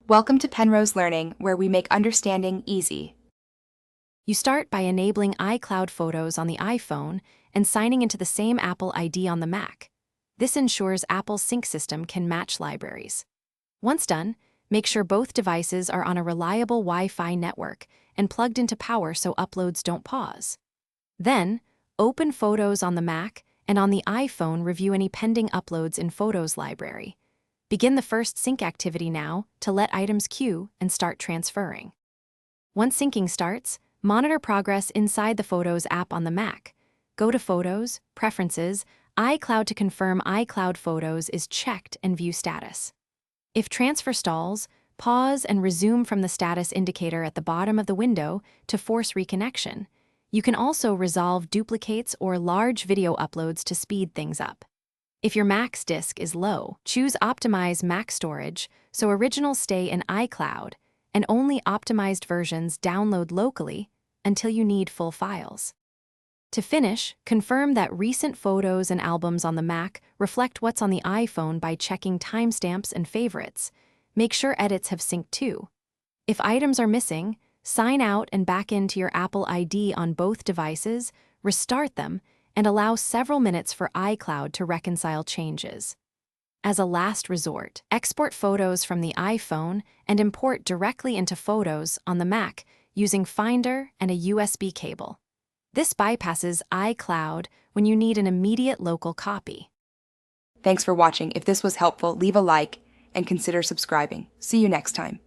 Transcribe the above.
Welcome to Penrose Learning, where we make understanding easy. You start by enabling iCloud Photos on the iPhone and signing into the same Apple ID on the Mac. This ensures Apple's sync system can match libraries. Once done, make sure both devices are on a reliable Wi-Fi network and plugged into power so uploads don't pause. Then, open Photos on the Mac and on the iPhone review any pending uploads in Photos library. Begin the first sync activity now to let items queue and start transferring. Once syncing starts, monitor progress inside the Photos app on the Mac. Go to Photos, Preferences, iCloud to confirm iCloud Photos is checked and view status. If transfer stalls, pause and resume from the status indicator at the bottom of the window to force reconnection. You can also resolve duplicates or large video uploads to speed things up. If your Mac's disk is low, choose Optimize Mac Storage so originals stay in iCloud and only optimized versions download locally until you need full files. To finish, confirm that recent photos and albums on the Mac reflect what's on the iPhone by checking timestamps and favorites. Make sure edits have synced too. If items are missing, sign out and back into your Apple ID on both devices, restart them, and allow several minutes for iCloud to reconcile changes. As a last resort, export photos from the iPhone and import directly into Photos on the Mac using Finder and a USB cable. This bypasses iCloud when you need an immediate local copy. Thanks for watching. If this was helpful, leave a like and consider subscribing. See you next time.